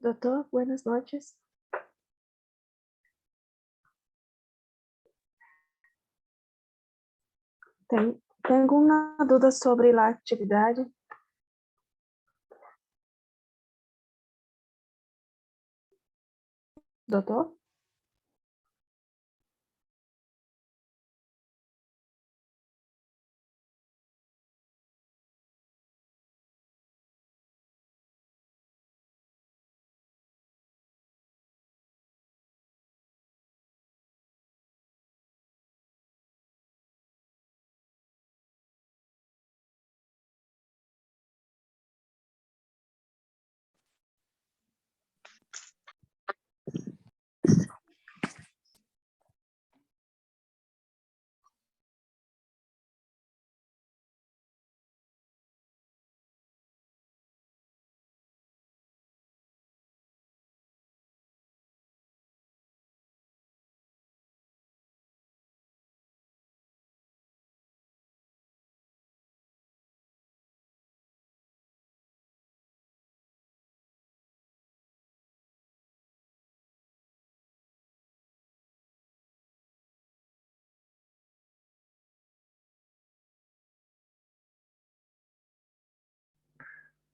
Doctor, buenas noches. Tengo una duda sobre la actividad. Doctor,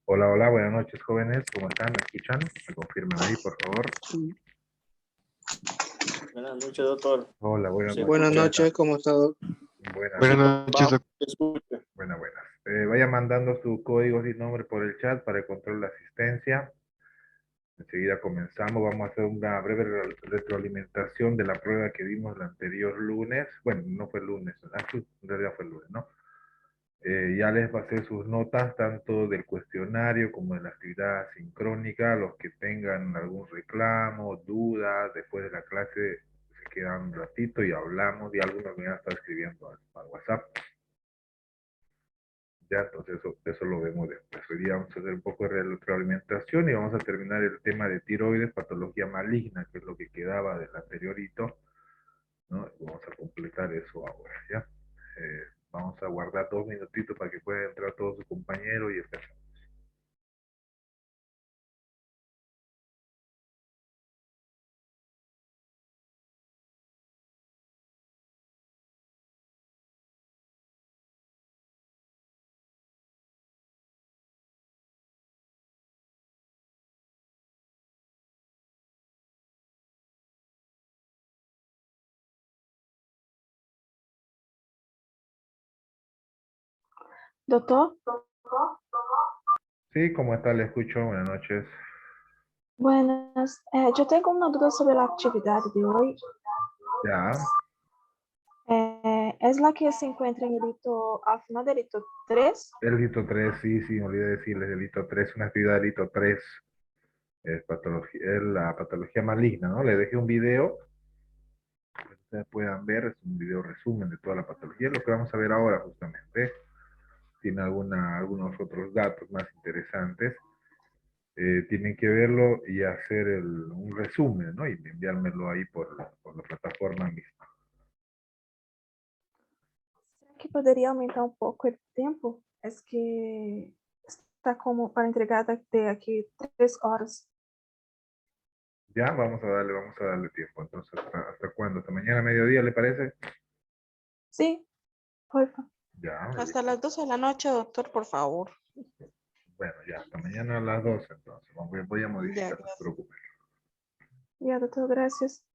Hola, hola, buenas noches, jóvenes. ¿Cómo están? ¿Me escuchan? ¿Me confirman ahí, por favor? Buenas noches, doctor. Hola, buenas Sí, noches. Buenas ¿Cómo noches, están? ¿cómo está? Buenas, Buenas noches, doctor. Disculpe. buenas. Vaya mandando su código y nombre por el chat para el control de asistencia. Enseguida comenzamos. Vamos a hacer una breve retroalimentación de la prueba que vimos el anterior lunes. Bueno, no fue el lunes, en realidad fue el lunes, ¿no? Ya les pasé sus notas tanto del cuestionario como de la actividad sincrónica. Los que tengan algún reclamo, dudas, después de la clase se quedan un ratito y hablamos, y algunos me han estado escribiendo al WhatsApp. Ya, entonces eso lo vemos después. Hoy día vamos a hacer un poco de retroalimentación y vamos a terminar el tema de tiroides, patología maligna, que es lo que quedaba del anteriorito, ¿no? Vamos a completar eso ahora, ¿ya? Vamos a guardar 2 minutitos para que puedan entrar todos sus compañeros y empezamos. doctor, Sí, ¿cómo está? Le escucho. Buenas noches. buenas. Yo tengo una duda sobre la actividad de hoy. Ya, Es la que se encuentra en el hito, al final del hito 3. el hito 3, sí, me olvidé decirles, el hito 3, una actividad del hito 3, es la patología maligna, ¿no? Le dejé un video, para que ustedes puedan ver, es un video resumen de toda la patología, lo que vamos a ver ahora justamente. Tiene algunos otros datos más interesantes. Tienen que verlo y hacer un resumen, ¿no? Y enviármelo ahí por la plataforma misma. ¿Será que podría aumentar un poco el tiempo? Es que está como para entregar de aquí 3 horas. Ya, vamos a darle tiempo. Entonces, ¿hasta cuándo? ¿Hasta mañana mediodía, le parece? Sí, por favor. Ya, Hasta listo. las 12 de la noche, doctor, por favor. Bueno, ya, hasta mañana a las 12 entonces. Voy a Ya, modificar, no se gracias. preocupen. Ya, doctor, gracias.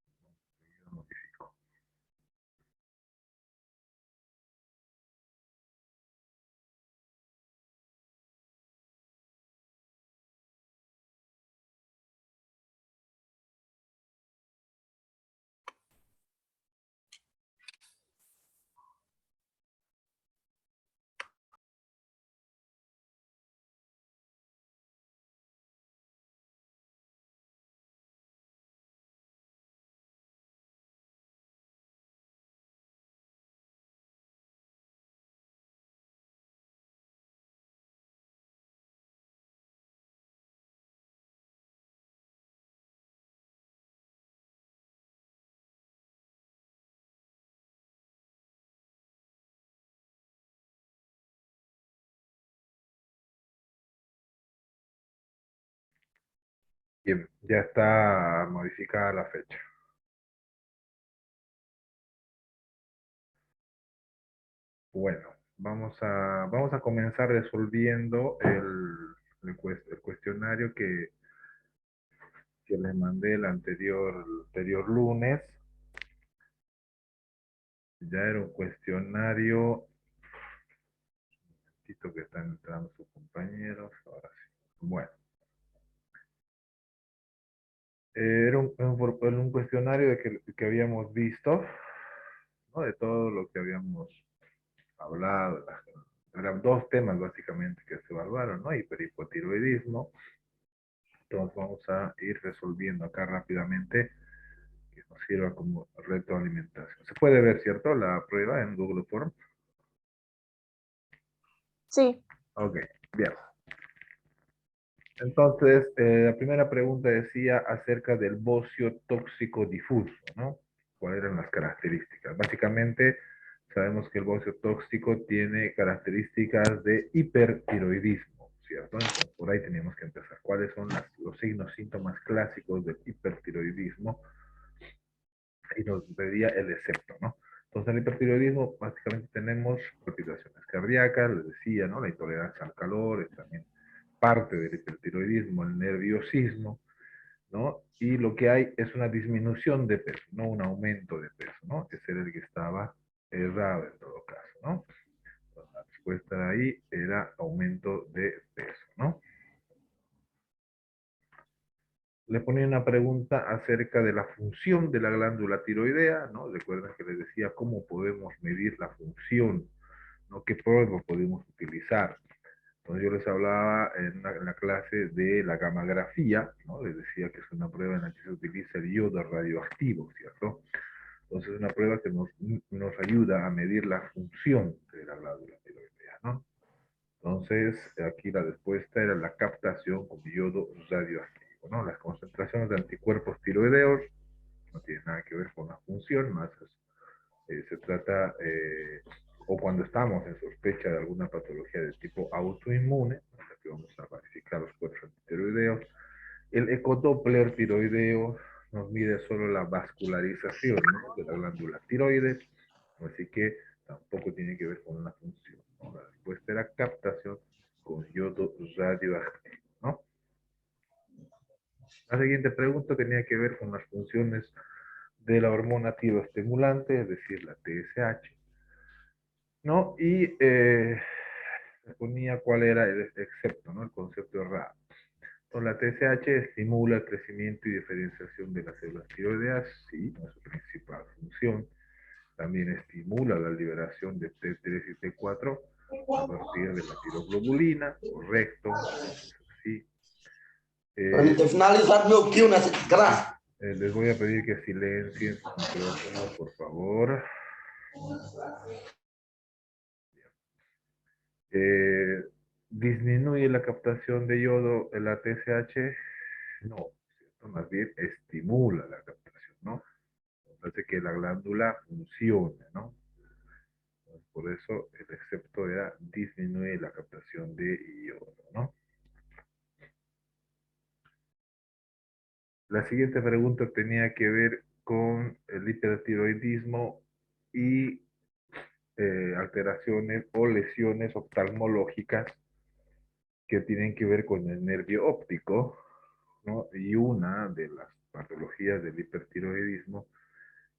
Bien, ya está modificada la fecha. Bueno, vamos a comenzar resolviendo el cuestionario que les mandé el anterior lunes. Ya era un cuestionario, que están entrando sus compañeros, ahora sí. Bueno, era un cuestionario que habíamos visto, ¿no? De todo lo que habíamos hablado. Eran dos temas básicamente que se evaluaron, ¿no? Hiperhipotiroidismo. Entonces vamos a ir resolviendo acá rápidamente, que nos sirva como retroalimentación. Se puede ver, ¿cierto? La prueba en Google Form. Sí, Ok, bien. Entonces, la primera pregunta decía acerca del bocio tóxico difuso, ¿no? ¿Cuáles eran las características? Básicamente, sabemos que el bocio tóxico tiene características de hipertiroidismo, ¿cierto? Entonces, por ahí teníamos que empezar. ¿Cuáles son los signos, síntomas clásicos del hipertiroidismo? Y nos pedía el excepto, ¿no? Entonces, en el hipertiroidismo, básicamente tenemos palpitaciones cardíacas, les decía, ¿no? La intolerancia al calor es también parte del hipertiroidismo, el nerviosismo, ¿no? Y lo que hay es una disminución de peso, no un aumento de peso, ¿no? Ese era el que estaba errado en todo caso, ¿no? Entonces, la respuesta de ahí era aumento de peso, ¿no? Le ponía una pregunta acerca de la función de la glándula tiroidea, ¿no? Recuerden que les decía cómo podemos medir la función, ¿no? ¿Qué pruebas podemos utilizar? Entonces yo les hablaba en la clase de la gammagrafía, ¿no? Les decía que es una prueba en la que se utiliza el yodo radioactivo, ¿cierto? Entonces es una prueba que nos ayuda a medir la función de la glándula tiroidea, ¿no? Entonces aquí la respuesta era la captación con yodo radioactivo, ¿no? Las concentraciones de anticuerpos tiroideos no tienen nada que ver con la función, más se trata, o cuando estamos en sospecha de alguna patología de tipo autoinmune, que vamos a verificar los cuerpos antitiroideos. El ecodoppler tiroideo nos mide solo la vascularización, ¿no? De la glándula tiroides, así que tampoco tiene que ver con la función, ¿no? La respuesta era captación con yodo radioactivo, ¿no? La siguiente pregunta tenía que ver con las funciones de la hormona tiroestimulante, es decir, la TSH, ¿no? Y ponía cuál era el excepto, ¿no? El concepto errado. Entonces, la TSH estimula el crecimiento y diferenciación de las células tiroideas, sí, es su principal función. También estimula la liberación de T3 y T4 a partir de la tiroglobulina, correcto, sí. Les voy a pedir que silencien sus micrófonos, por favor. ¿Disminuye la captación de yodo en la TSH? No, ¿cierto? Más bien estimula la captación, ¿no? Hace que la glándula funcione, ¿no? Por eso el excepto era disminuye la captación de yodo, ¿no? La siguiente pregunta tenía que ver con el hipertiroidismo y alteraciones o lesiones oftalmológicas que tienen que ver con el nervio óptico, ¿no? Y una de las patologías del hipertiroidismo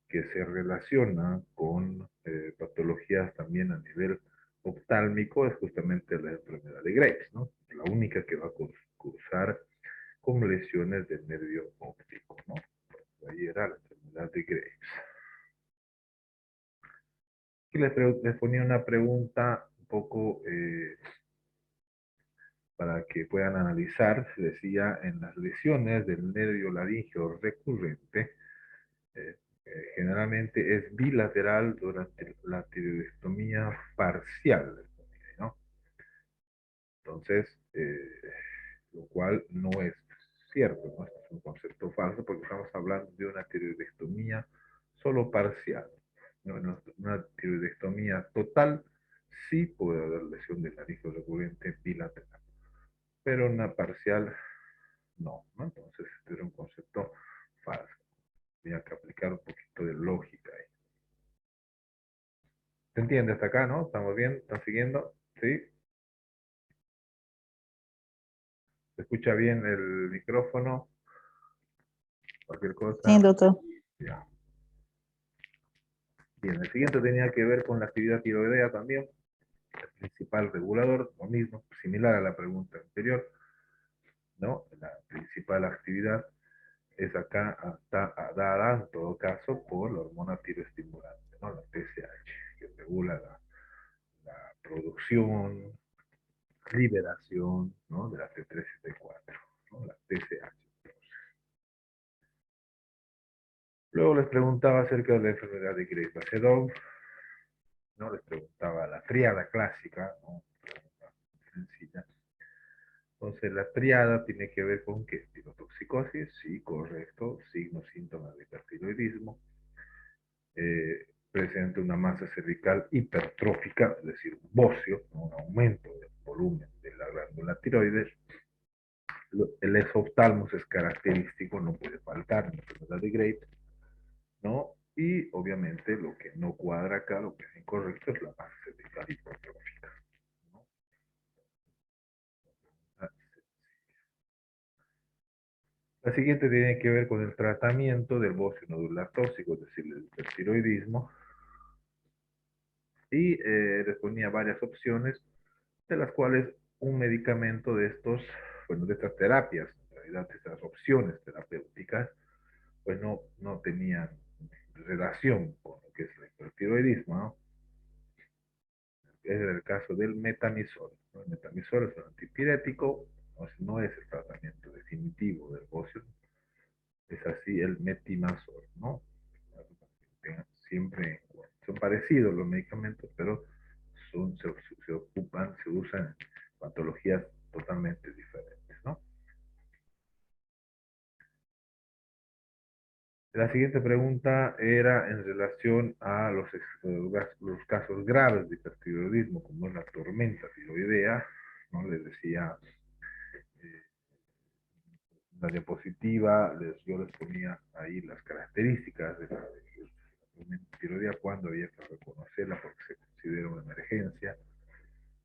que se relaciona con patologías también a nivel oftálmico es justamente la enfermedad de Graves, ¿no? La única que va a cursar con lesiones del nervio óptico, ¿no? Ahí era la enfermedad de Graves. Y les ponía una pregunta un poco para que puedan analizar, se decía, en las lesiones del nervio laríngeo recurrente, eh, generalmente es bilateral durante la tiroidectomía parcial, ¿no? Entonces, lo cual no es cierto, ¿no? Este es un concepto falso porque estamos hablando de una tiroidectomía solo parcial. No, una tiroidectomía total sí puede haber lesión del laringe recurrente bilateral, pero una parcial no, ¿no? Entonces, este era un concepto falso. Tenía que aplicar un poquito de lógica ahí. ¿Se entiende hasta acá, no? ¿Estamos bien? ¿Están siguiendo? ¿Sí? ¿Se escucha bien el micrófono? Cualquier Sí, cosa. doctor. Ya. Bien, el siguiente tenía que ver con la actividad tiroidea también. El principal regulador, lo mismo, similar a la pregunta anterior, ¿no? La principal actividad es acá, dada en todo caso por la hormona tiroestimulante, ¿no? La TSH, que regula la producción, liberación, ¿no? De la T3 y T4, ¿no? La TSH. Luego les preguntaba acerca de la enfermedad de Graves-Basedov, ¿no? Les preguntaba la tríada clásica, ¿no? Pregunta sencilla. Entonces, la triada tiene que ver con qué? Tirotoxicosis, sí, correcto, signos, síntomas de hipertiroidismo, presenta una masa cervical hipertrófica, es decir, un bocio, ¿no? Un aumento del volumen de la glándula tiroides. El exoftalmos es característico, no puede faltar en la enfermedad de Graves, ¿no? Y obviamente lo que no cuadra acá, lo que es incorrecto, es la masa cervical hipertrófica, ¿no? La siguiente tiene que ver con el tratamiento del bocio nodular tóxico, es decir, el hipertiroidismo. Y les ponía varias opciones, de las cuales un medicamento de estos, bueno, de estas terapias, en realidad de estas opciones terapéuticas, pues no tenían relación con lo que es el hipertiroidismo, ¿no? Es el caso del metamizol, ¿no? El metamizol es un antipirético, no es el tratamiento definitivo del bocio, es así el metimazol, ¿no? Siempre son parecidos los medicamentos, pero se usan en patologías totalmente diferentes, ¿no? La siguiente pregunta era en relación a los casos graves de hipertiroidismo, como es la tormenta tiroidea, ¿no? Les decía, eh, la diapositiva, yo les ponía ahí las características de la tormenta tiroidea, cuando había que reconocerla porque se considera una emergencia,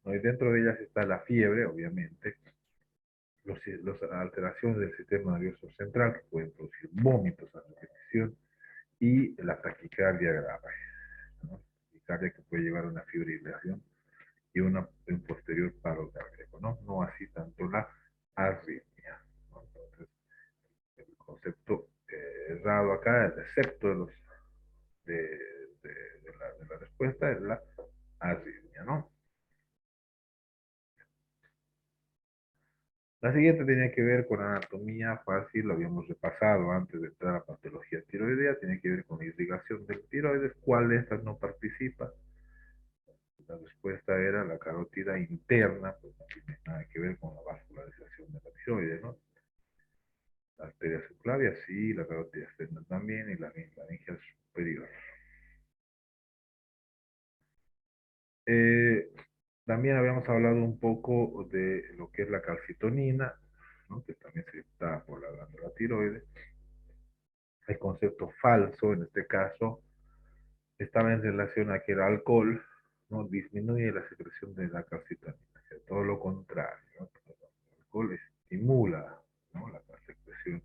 ¿no? Y dentro de ellas está la fiebre, obviamente, las alteraciones del sistema nervioso central que pueden producir vómitos a repetición y la taquicardia grave, ¿no? Taquicardia que puede llevar a una fibrilación y un posterior paro cardíaco, ¿no? No así tanto la arritmia, ¿no? Entonces, el concepto errado acá, el excepto de la respuesta es la arritmia, ¿no? La siguiente tenía que ver con anatomía fácil, lo habíamos repasado antes de entrar a patología tiroidea, tiene que ver con la irrigación del tiroides. ¿Cuál de estas no participa? La respuesta era la carótida interna, pues no tiene nada que ver con la vascularización de la tiroides, ¿no? La arteria subclavia sí, la carótida externa también, y la laringe superior. Eh, También habíamos hablado un poco de lo que es la calcitonina, ¿no? Que también se está por la glándula tiroides. El concepto falso, en este caso, estaba en relación a que el alcohol, ¿no? Disminuye la secreción de la calcitonina, o sea, todo lo contrario, ¿no? El alcohol estimula, ¿no? La secreción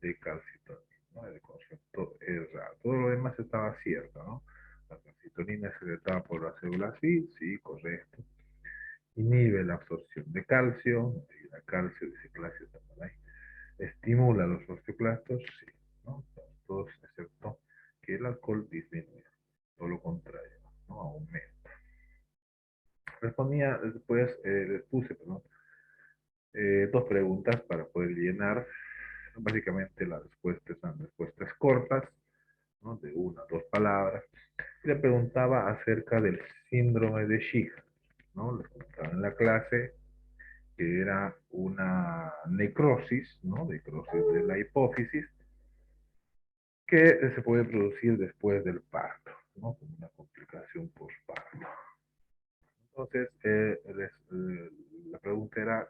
de calcitonina, ¿no? El concepto es raro. Todo lo demás estaba cierto, ¿no? La calcitonina es secretada por la célula, sí, sí, correcto. Inhibe la absorción de calcio, y la calcio dice clase también ahí. Estimula los osteoclastos, sí, ¿no? Todos excepto que el alcohol disminuye, todo lo contrario, ¿no? Aumenta. Respondía después, les puse, perdón, dos preguntas para poder llenar. Básicamente las respuestas son respuestas cortas, ¿no? De una, dos palabras. Y le preguntaba acerca del síndrome de Sheehan, ¿no? Les comentaba en la clase que era una necrosis, ¿no? Necrosis de la hipófisis, que se puede producir después del parto, ¿no? Como una complicación postparto. Entonces, la pregunta era,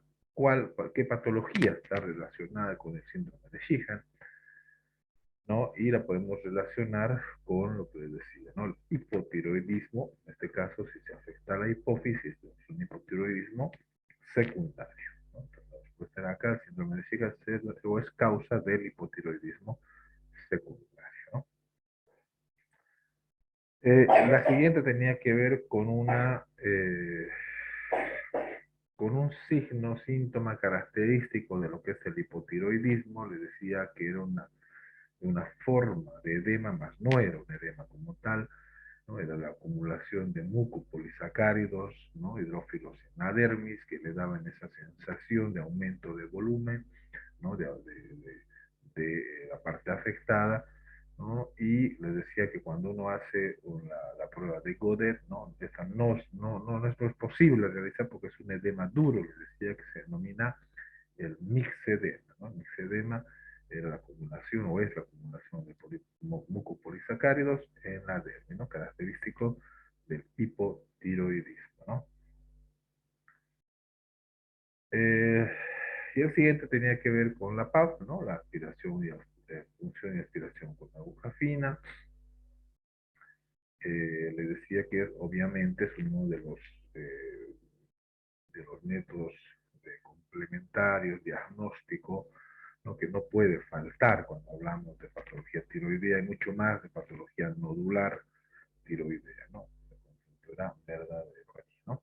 qué patología está relacionada con el síndrome de Sheehan, ¿no? Y la podemos relacionar con lo que les decía, ¿no? El hipotiroidismo, en este caso, si se afecta a la hipófisis, es un hipotiroidismo secundario, ¿no? Entonces, la respuesta era acá, el síndrome de Sheehan es causa del hipotiroidismo secundario, ¿no? La siguiente tenía que ver con un signo, síntoma característico de lo que es el hipotiroidismo. Le decía que era una forma de edema, más no era un edema como tal, ¿no? Era la acumulación de mucopolisacáridos, ¿no? Hidrófilos en la dermis, que le daban esa sensación de aumento de volumen, ¿no? De la parte afectada, ¿no? Y les decía que cuando uno hace la prueba de Godet, ¿no? Esa no es posible realizar porque es un edema duro, les decía que se denomina el mixedema, ¿no? Mixedema era la acumulación o es la acumulación de mucopolisacáridos en la dermis, ¿no? Característico del hipotiroidismo, ¿no? Y el siguiente tenía que ver con la PAF, ¿no? La aspiración y punción y aspiración con aguja fina. Le decía que obviamente es uno de los métodos complementarios, diagnóstico, ¿no? Que no puede faltar cuando hablamos de patología tiroidea y mucho más de patología nodular tiroidea, ¿no? Era verdadero ahí, ¿no?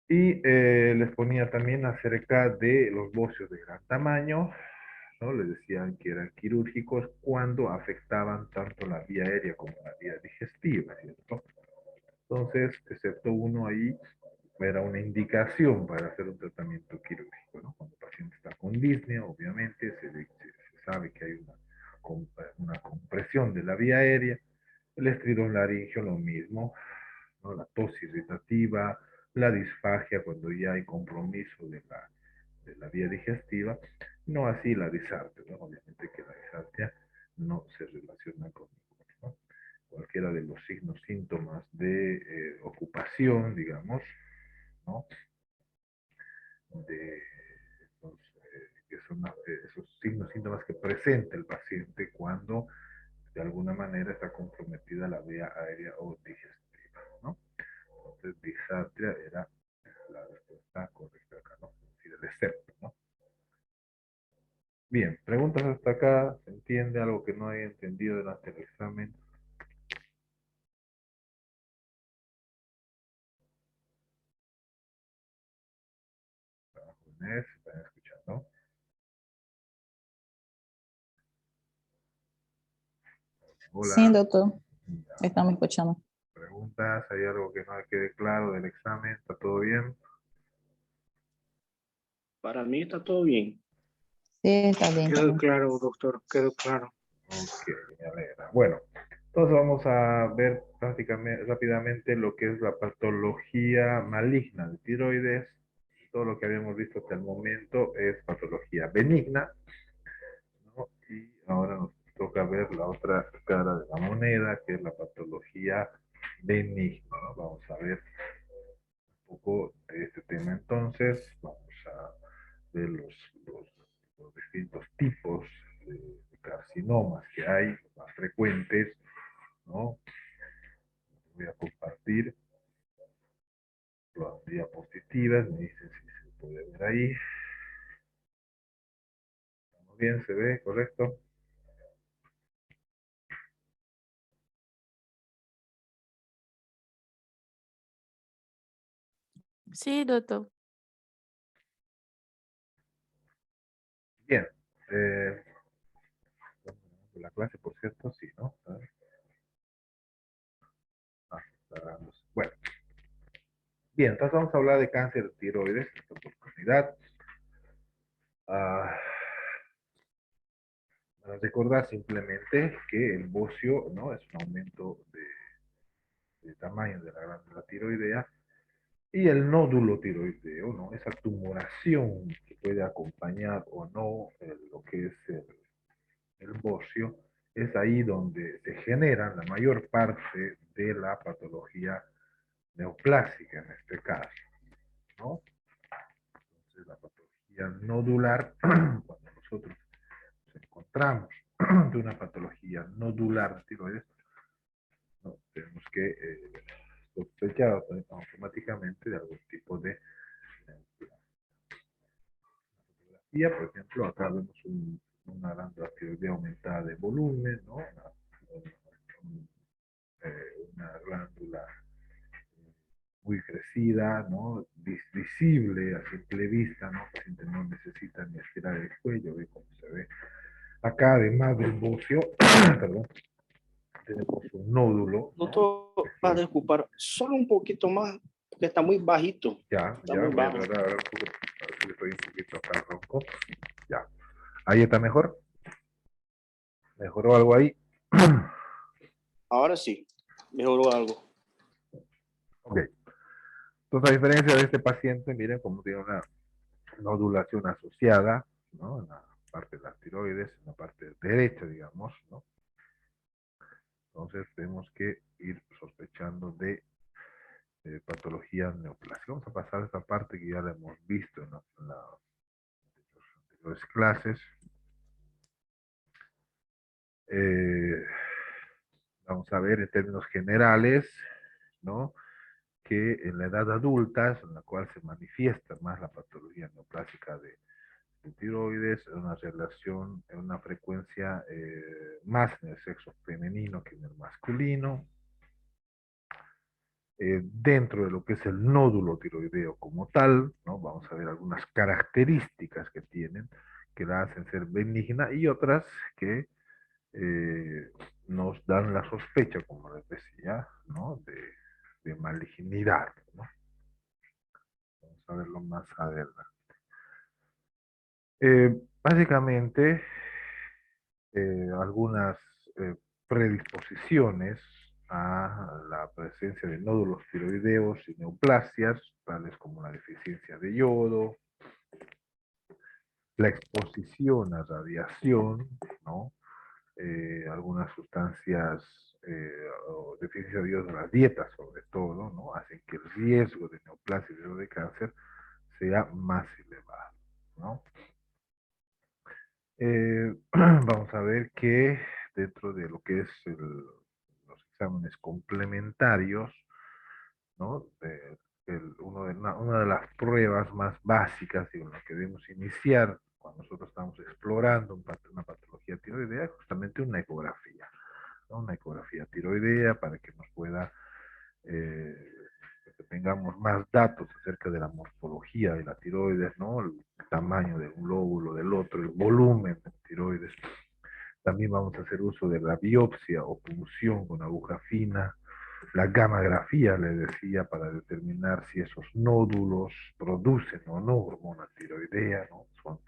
Y les ponía también acerca de los bocios de gran tamaño, ¿no? Les decían que eran quirúrgicos cuando afectaban tanto la vía aérea como la vía digestiva, ¿cierto? Entonces, excepto uno ahí, era una indicación para hacer un tratamiento quirúrgico, ¿no? Cuando el paciente está con disnea, obviamente se sabe que hay una compresión de la vía aérea. El estridón laringio lo mismo, ¿no? La tos irritativa, la disfagia cuando ya hay compromiso de la vía digestiva, no así la disartria, ¿no? Obviamente que la disartria no se relaciona con ninguno, ¿no? Cualquiera de los signos, síntomas de ocupación, digamos, ¿no? De que son esos signos, síntomas que presenta el paciente cuando de alguna manera está comprometida la vía aérea o digestiva, ¿no? Entonces, disartria era la respuesta correcta acá, ¿no? Es decir, el excepto, ¿no? Bien, preguntas hasta acá. ¿Se entiende algo que no haya entendido durante el examen? Jóvenes, ¿están escuchando? Sí, Hola. doctor, Ya. estamos escuchando. ¿Preguntas? ¿Hay algo que no quede claro del examen? ¿Está todo bien? Para mí está todo bien. Sí, está bien. Quedó claro, doctor, quedó claro. Ok, me alegra. Bueno, entonces vamos a ver prácticamente rápidamente lo que es la patología maligna de tiroides. Todo lo que habíamos visto hasta el momento es patología benigna, ¿no? Y ahora nos toca ver la otra cara de la moneda, que es la patología benigna, ¿no? Vamos a ver un poco de este tema entonces. Vamos a ver los distintos tipos de carcinomas que hay, más frecuentes, ¿no? Voy a compartir las diapositivas, me dicen si se puede ver ahí. ¿Estamos bien? ¿Se ve? ¿Correcto? Sí, doctor. Bien. Eh, la clase, por cierto, sí, ¿no? A ver. Ah, está grabándose. Bueno. Bien, entonces vamos a hablar de cáncer de tiroides en esta oportunidad. Para recordar simplemente que el bocio, ¿no? Es un aumento de tamaño de la glándula tiroidea y el nódulo tiroideo, ¿no? Esa tumoración que puede acompañar o no lo que es el bocio, es ahí donde se genera la mayor parte de la patología neoplásica en este caso, ¿no? patología nodular, cuando nosotros nos encontramos de una patología nodular de tiroides, ¿no? Tenemos que sospechar automáticamente de algún tipo de fotografía. Por ejemplo, acá vemos una glándula tiroidea aumentada de volumen, ¿no? Una glándula muy crecida, ¿no? Visible a simple vista, ¿no? El paciente no necesita ni estirar el cuello, ve cómo se ve. Acá, además del bocio, perdón, tenemos un nódulo, ¿no? Doctor, va a disculpar solo un poquito más, porque está muy bajito. Ya, Está ya, muy voy a bajo. tratar de ver un poco, a ver si estoy un poquito acá ronco. Ya. Ahí está mejor. ¿Mejoró algo ahí? Ahora sí, mejoró algo. Ok. Entonces, a diferencia de este paciente, miren cómo tiene una nodulación asociada, ¿no? En la parte de las tiroides, en la parte derecha, digamos, ¿no? Entonces, tenemos que ir sospechando de patología neoplásica. Vamos a pasar a esta parte que ya la hemos visto en las anteriores clases. Vamos a ver en términos generales, ¿no? Que en la edad adulta es en la cual se manifiesta más la patología neoplásica de tiroides, en una relación, en una frecuencia más en el sexo femenino que en el masculino. Dentro de lo que es el nódulo tiroideo como tal, ¿no? Vamos a ver algunas características que tienen que la hacen ser benigna y otras que nos dan la sospecha, como les decía, ¿no? de malignidad, ¿no? Vamos a verlo más adelante. Básicamente, algunas predisposiciones a la presencia de nódulos tiroideos y neoplasias, tales como la deficiencia de yodo, la exposición a radiación, ¿no? Algunas sustancias o deficiencia de yodo de la dieta, sobre todo, ¿no? Hacen que el riesgo de neoplasia y de cáncer sea más elevado, ¿no? Vamos a ver que dentro de lo que es los exámenes complementarios, ¿no? Una de las pruebas más básicas y con la que debemos iniciar cuando nosotros estamos explorando una patología tiroidea es justamente una ecografía, ¿no? Una ecografía tiroidea para que nos pueda, que tengamos más datos acerca de la morfología de la tiroides, ¿no? El tamaño de un lóbulo, del otro, el volumen de tiroides. También vamos a hacer uso de la biopsia o punción con aguja fina, la gammagrafía, le decía, para determinar si esos nódulos producen o no hormona tiroidea, ¿no? Son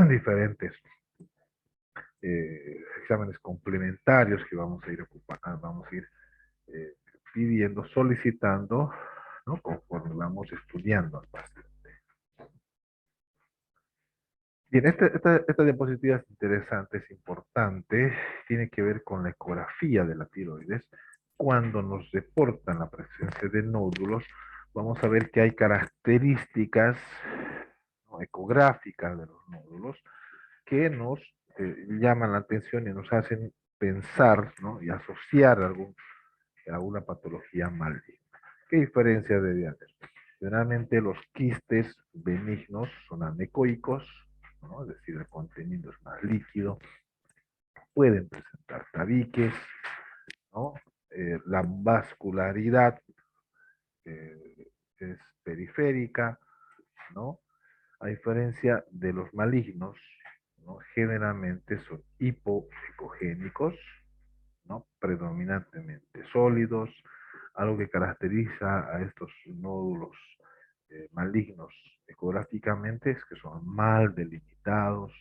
diferentes exámenes complementarios que vamos a ir ocupando, vamos a ir pidiendo, solicitando, ¿no? Conforme vamos estudiando al paciente. Bien, esta diapositiva es interesante, es importante, tiene que ver con la ecografía de la tiroides. Cuando nos reportan la presencia de nódulos, vamos a ver que hay características, ¿no? ecográficas de los nódulos que nos llaman la atención y nos hacen pensar, ¿no? y asociar alguna patología maligna. ¿Qué diferencia debe haber? Generalmente los quistes benignos son anecoicos, ¿no? Es decir, el contenido es más líquido, pueden presentar tabiques, ¿no? La vascularidad es periférica, ¿no? A diferencia de los malignos, ¿no? Generalmente son hipoecogénicos, ¿no? Predominantemente sólidos. Algo que caracteriza a estos nódulos malignos ecográficamente es que son mal delimitados,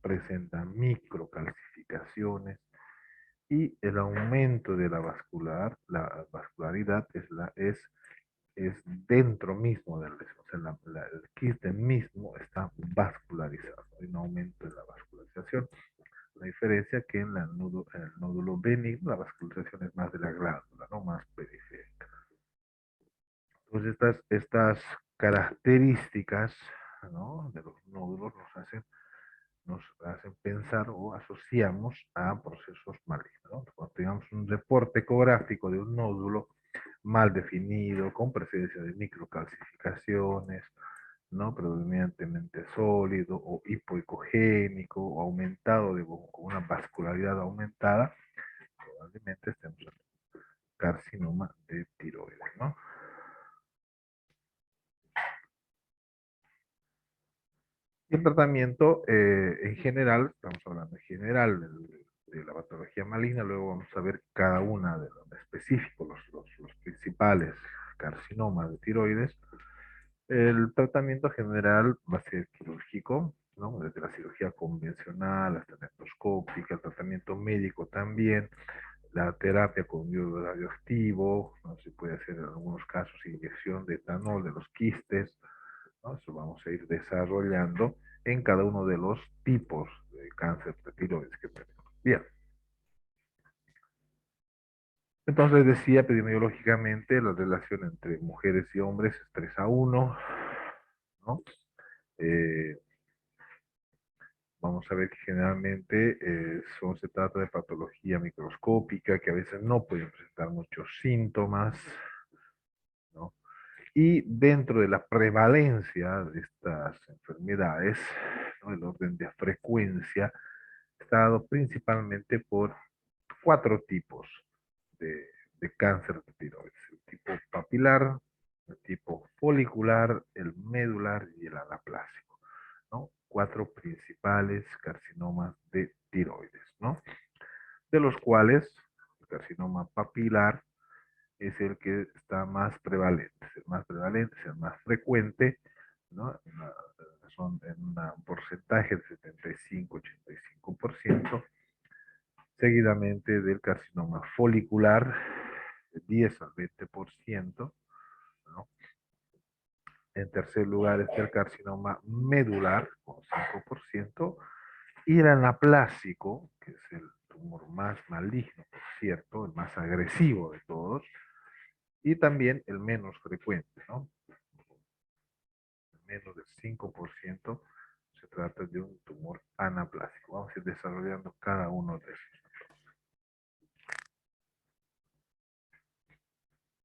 presentan microcalcificaciones y el aumento de la vascularidad es dentro mismo del lesion, o sea, el quiste mismo está vascularizado, hay un aumento de la vascularización. La diferencia que en el nódulo benigno la vascularización es más de la glándula, no más periférica. Entonces estas características, ¿no? De los nódulos nos hacen pensar o asociamos a procesos malignos, ¿no? Cuando tengamos un reporte ecográfico de un nódulo mal definido, con presencia de microcalcificaciones, ¿no? Predominantemente sólido o hipoecogénico o aumentado con una vascularidad aumentada, probablemente estemos en carcinoma de tiroides, ¿no? Y el tratamiento en general, estamos hablando en general de la patología maligna, luego vamos a ver cada una de los específicos, los principales carcinomas de tiroides. El tratamiento general va a ser quirúrgico, ¿no? Desde la cirugía convencional hasta la endoscópica, el tratamiento médico también, la terapia con yodo radioactivo, ¿no? Se puede hacer en algunos casos inyección de etanol de los quistes, ¿no? Eso vamos a ir desarrollando en cada uno de los tipos de cáncer de tiroides que tenemos. Bien. Entonces decía epidemiológicamente la relación entre mujeres y hombres es 3:1, ¿no? Eh, Vamos a ver que generalmente se trata de patología microscópica que a veces no pueden presentar muchos síntomas, ¿no? Y dentro de la prevalencia de estas enfermedades, ¿no? El orden de frecuencia está dado principalmente por 4 tipos de cáncer de tiroides: el tipo papilar, el tipo folicular, el medular y el anaplásico, ¿no? 4 principales carcinomas de tiroides, ¿no? De los cuales el carcinoma papilar es el que está más prevalente, es el más prevalente, es el más frecuente, ¿no? Son en un porcentaje de 75-85%, seguidamente del carcinoma folicular, de 10 al 20%, ¿no? En tercer lugar está el carcinoma medular, con 5%, y el anaplásico, que es el tumor más maligno, por cierto, el más agresivo de todos, y también el menos frecuente, ¿no? Menos del 5% se trata de un tumor anaplásico. Vamos a ir desarrollando cada uno de esos.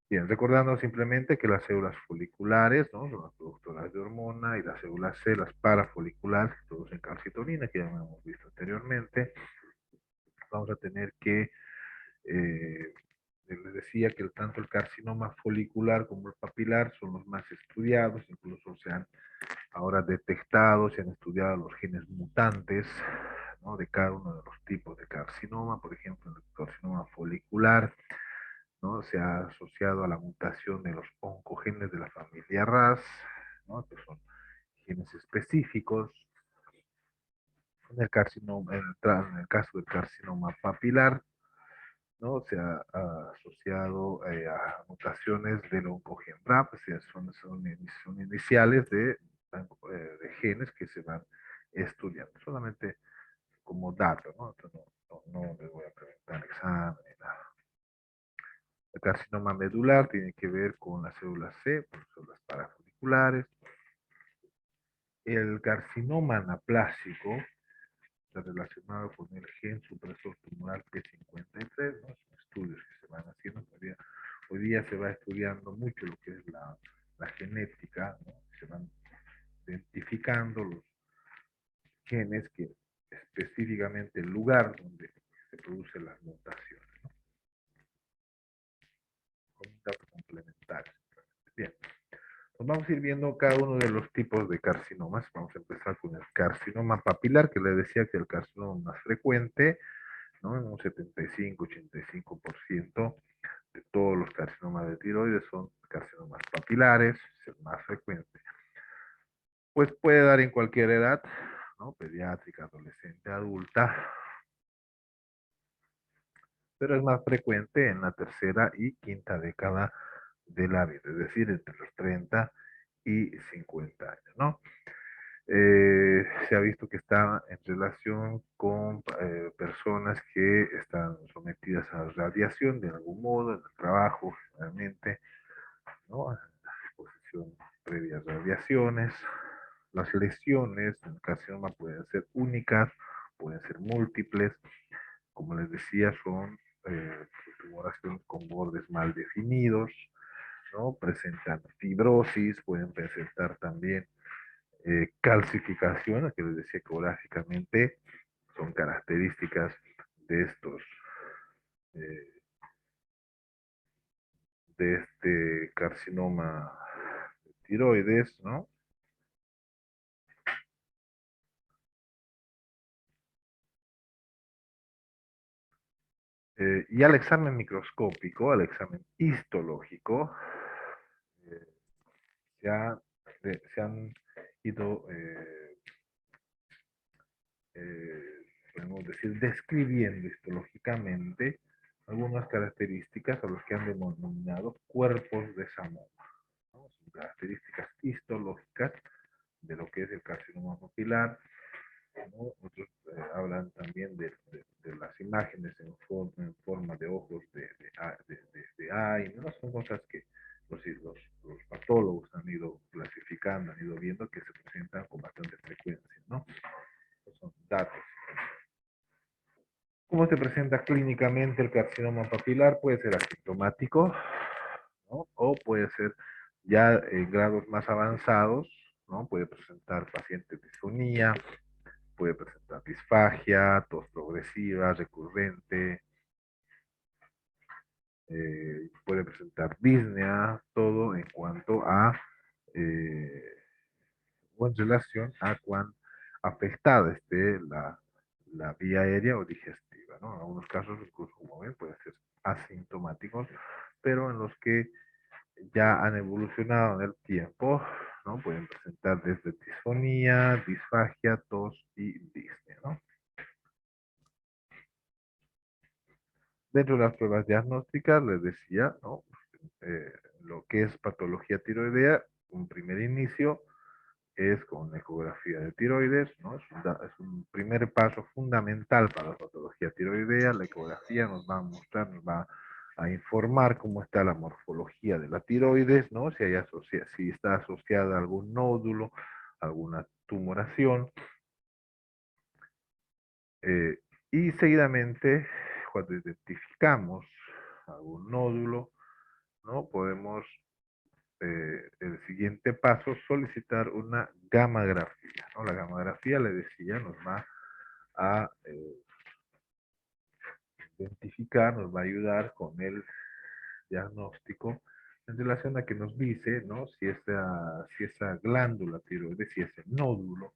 Bien, recordando simplemente que las células foliculares, ¿no? Son las productoras de hormona, y las células C, las parafoliculares, que producen calcitonina, que ya hemos visto anteriormente. Vamos a tener que, les decía que tanto el carcinoma folicular como el papilar son los más estudiados, incluso se han ahora detectado, se han estudiado los genes mutantes, ¿no? De cada uno de los tipos de carcinoma. Por ejemplo, el carcinoma folicular, ¿no? Se ha asociado a la mutación de los oncogenes de la familia RAS, ¿no? Que son genes específicos. En el carcinoma, en el caso del carcinoma papilar, ¿no? Se ha asociado a mutaciones del oncogen RAP, o sea, son iniciales de genes que se van estudiando, solamente como dato, ¿no? Entonces, no les voy a presentar examen ni nada. El carcinoma medular tiene que ver con las células C, con las células parafoliculares. El carcinoma anaplásico está relacionado con el gen supresor tumoral P53, ¿no? Son estudios que se van haciendo. Hoy día se va estudiando mucho lo que es la genética, ¿no? Se van identificando los genes que específicamente el lugar donde se producen las mutaciones, ¿no? Con un dato complementario. Bien, pues vamos a ir viendo cada uno de los tipos de carcinomas. Vamos a empezar con el carcinoma papilar, que le decía que el carcinoma más frecuente, ¿no? En un 75-85% de todos los carcinomas de tiroides son carcinomas papilares, es el más frecuente. Pues puede dar en cualquier edad, ¿no? Pediátrica, adolescente, adulta, pero es más frecuente en la tercera y quinta década de la vida, es decir, entre los 30 y 50 años, ¿no? Se ha visto que está en relación con personas que están sometidas a radiación de algún modo, en el trabajo, generalmente, ¿no? A exposición previa a radiaciones, las lesiones en el carcinoma pueden ser únicas, pueden ser múltiples. Como les decía, son tumoraciones con bordes mal definidos, ¿no? Presentan fibrosis, pueden presentar también calcificación, que les decía que gráficamente son características de estos, eh, de este carcinoma de tiroides, ¿no? Y al examen microscópico, al examen histológico, eh, se han ido, podemos decir, describiendo histológicamente algunas características a los que han denominado cuerpos de Samoma, ¿no? Son características histológicas de lo que es el carcinoma papilar, ¿no? Otros hablan también de las imágenes en forma de ojos de eye, ¿no? Son cosas que los patólogos han ido clasificando, han ido viendo que se presentan con bastante frecuencia, ¿no? Esos son datos. ¿Cómo se presenta clínicamente el carcinoma papilar? Puede ser asintomático, ¿no? O puede ser ya en grados más avanzados, ¿no? Puede presentar paciente disfonía, puede presentar disfagia, tos progresiva, recurrente, puede presentar disnea, todo en cuanto a, o en relación a cuán afectada esté la vía aérea o digestiva, ¿no? En algunos casos, incluso como ven, pueden ser asintomáticos, pero en los que ya han evolucionado en el tiempo, ¿no? Pueden presentar desde disfonía, disfagia, tos y disnea, ¿no? Dentro de las pruebas diagnósticas, les decía, ¿no? Lo que es patología tiroidea, un primer inicio es con ecografía de tiroides, ¿no? Es un primer paso fundamental para la patología tiroidea. La ecografía nos va a mostrar, nos va a informar cómo está la morfología de la tiroides, ¿no? Si está asociada a algún nódulo, alguna tumoración. Y seguidamente, cuando identificamos algún nódulo, ¿no? Podemos, el siguiente paso, solicitar una gammagrafía, ¿no? La gammagrafía, le decía, nos va a identificar, nos va a ayudar con el diagnóstico en relación a que nos dice, ¿no? Si esa glándula tiroides, si ese nódulo,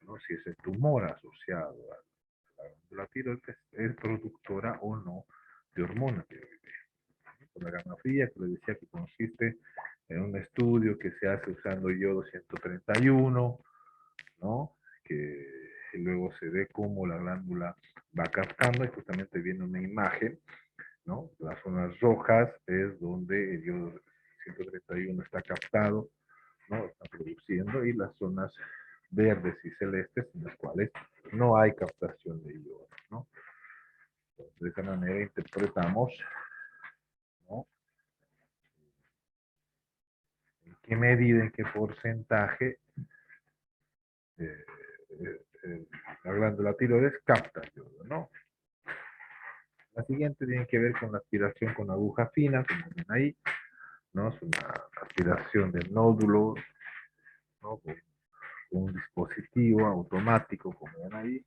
¿no? Si ese tumor asociado a la glándula tiroides es productora o no de hormona tiroidea. Con la gamografía, que les decía que consiste en un estudio que se hace usando yodo 131, ¿no? Que luego se ve cómo la glándula va captando y justamente viene una imagen, ¿no? Las zonas rojas es donde el yodo 131 está captado, ¿no? Está produciendo, y las zonas verdes y celestes en las cuales no hay captación de yodo, ¿no? Entonces, de esa manera interpretamos, ¿no? En qué medida, en qué porcentaje eh, la glándula tiroides capta yodo, ¿no? La siguiente tiene que ver con la aspiración con aguja fina, como ven ahí, ¿no? Es una aspiración del nódulo, ¿no? Con un dispositivo automático, como ven ahí,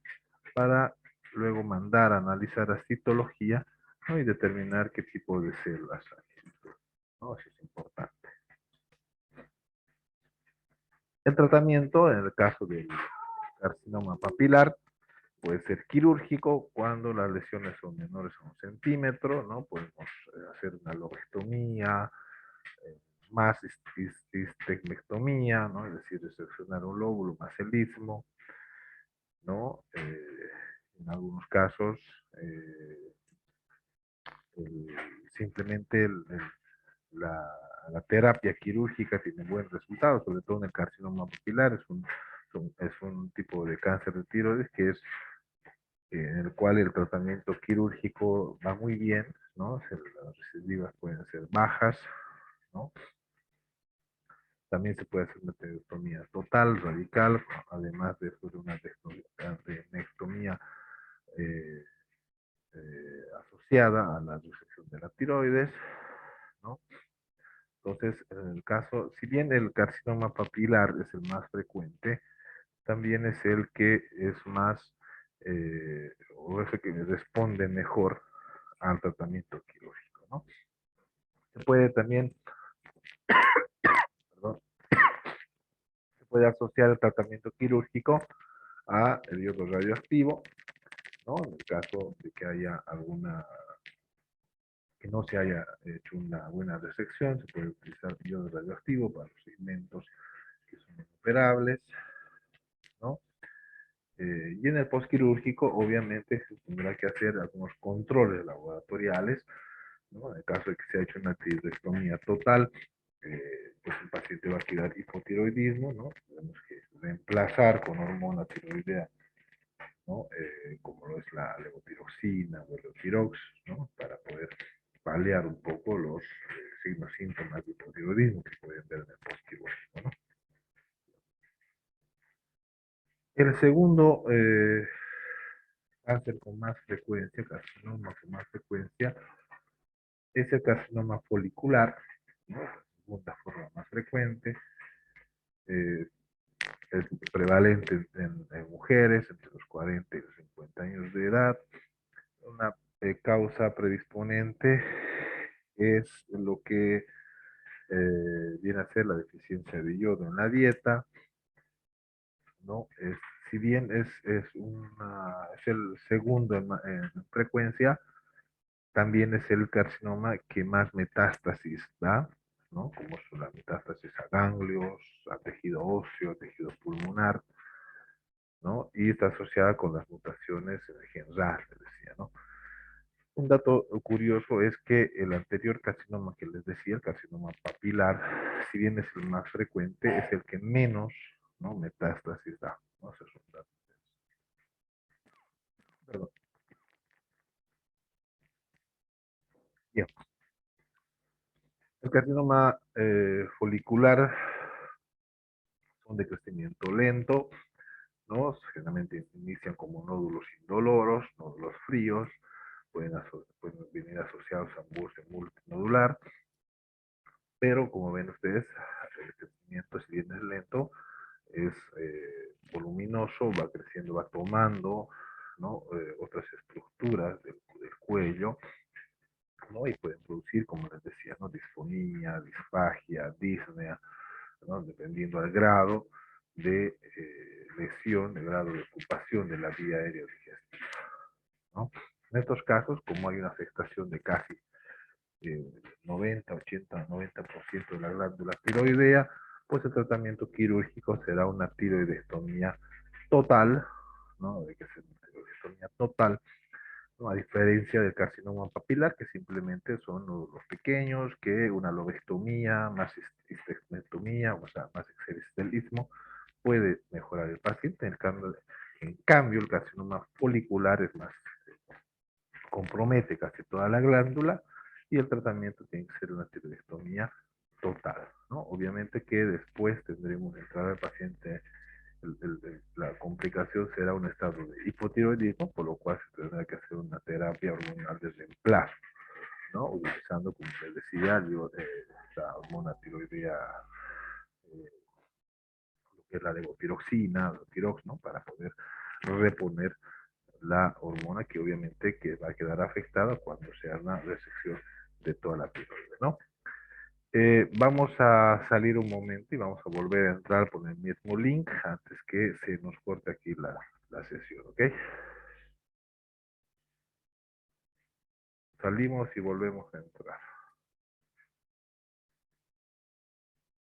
para luego mandar a analizar la citología, ¿no? Y determinar qué tipo de células hay, ¿no? Eso es importante. El tratamiento, en el caso del carcinoma papilar, puede ser quirúrgico cuando las lesiones son menores a 1 centímetro, ¿no? Podemos hacer una lobectomía, más histectomía, ¿no? Es decir, seccionar un lóbulo más el istmo, ¿no? En algunos casos, simplemente la, la terapia quirúrgica tiene buen resultado, sobre todo en el carcinoma papilar. Es un tipo de cáncer de tiroides que es en el cual el tratamiento quirúrgico va muy bien, ¿no? Las recidivas pueden ser bajas, ¿no? También se puede hacer una tiroidectomía total, radical, además de una adnectomía asociada a la resección de la tiroides, ¿no? Entonces, en el caso, si bien el carcinoma papilar es el más frecuente, también es el que es más, o es el que responde mejor al tratamiento quirúrgico, ¿no? Se puede también, perdón, se puede asociar el tratamiento quirúrgico a el iodo radioactivo, ¿no? En el caso de que haya que no se haya hecho una buena resección, se puede utilizar iodo radioactivo para los segmentos que son inoperables, ¿no? Y en el postquirúrgico, obviamente, se tendrá que hacer algunos controles laboratoriales, ¿no? En el caso de que se haya hecho una tiroidectomía total, pues el paciente va a quedar hipotiroidismo, ¿no? Tenemos que reemplazar con hormona tiroidea, ¿no? Como lo es la levotiroxina o el levotirox, ¿no? Para poder paliar un poco los signos, síntomas de hipotiroidismo que pueden ver en el postquirúrgico, ¿no? El segundo cáncer con más frecuencia, carcinoma con más frecuencia, es el carcinoma folicular, ¿no? La segunda forma más frecuente, es prevalente en mujeres entre los 40 y los 50 años de edad. Una causa predisponente es lo que viene a ser la deficiencia de yodo en la dieta, ¿no? Si bien es el segundo en frecuencia, también es el carcinoma que más metástasis da, ¿no? Como son las metástasis a ganglios, a tejido óseo, tejido pulmonar, ¿no? Y está asociada con las mutaciones en el gen RAS, les decía, ¿no? Un dato curioso es que el anterior carcinoma que les decía, el carcinoma papilar, si bien es el más frecuente, es el que menos, ¿no? Metástasis da, ¿no? Ese es un dato. Perdón. Bien. El carcinoma folicular son de crecimiento lento, ¿no? Generalmente inician como nódulos indoloros, nódulos fríos, pueden venir asociados a angustia multinodular, pero como ven ustedes, el crecimiento, si bien es lento, es voluminoso, va creciendo, va tomando, ¿no? Otras estructuras del cuello, ¿no? Y pueden producir, como les decía, ¿no? Disfonía, disfagia, disnea, ¿no? Dependiendo del grado de lesión, el grado de ocupación de la vía aérea digestiva, ¿no? En estos casos, como hay una afectación de casi 90, 80, 90% de la glándula tiroidea, pues el tratamiento quirúrgico será una tiroidectomía total, ¿no? De que es una tiroidectomía total, ¿no? A diferencia del carcinoma papilar, que simplemente son los pequeños, que una lobectomía, más histerectomía, o sea, más exeristelismo, puede mejorar el paciente. En cambio, el carcinoma folicular es más, compromete casi toda la glándula y el tratamiento tiene que ser una tiroidectomía total, ¿no? Obviamente que después tendremos que entrar al paciente, la complicación será un estado de hipotiroidismo, por lo cual se tendrá que hacer una terapia hormonal de reemplazo, ¿no? Utilizando, como les decía, la hormona tiroidea, lo que es la levotiroxina, la tirox, ¿no? Para poder reponer la hormona que obviamente que va a quedar afectada cuando se haga una resección de toda la tiroides, ¿no? Vamos a salir un momento y vamos a volver a entrar por el mismo link antes que se nos corte aquí la sesión, ¿ok? Salimos y volvemos a entrar.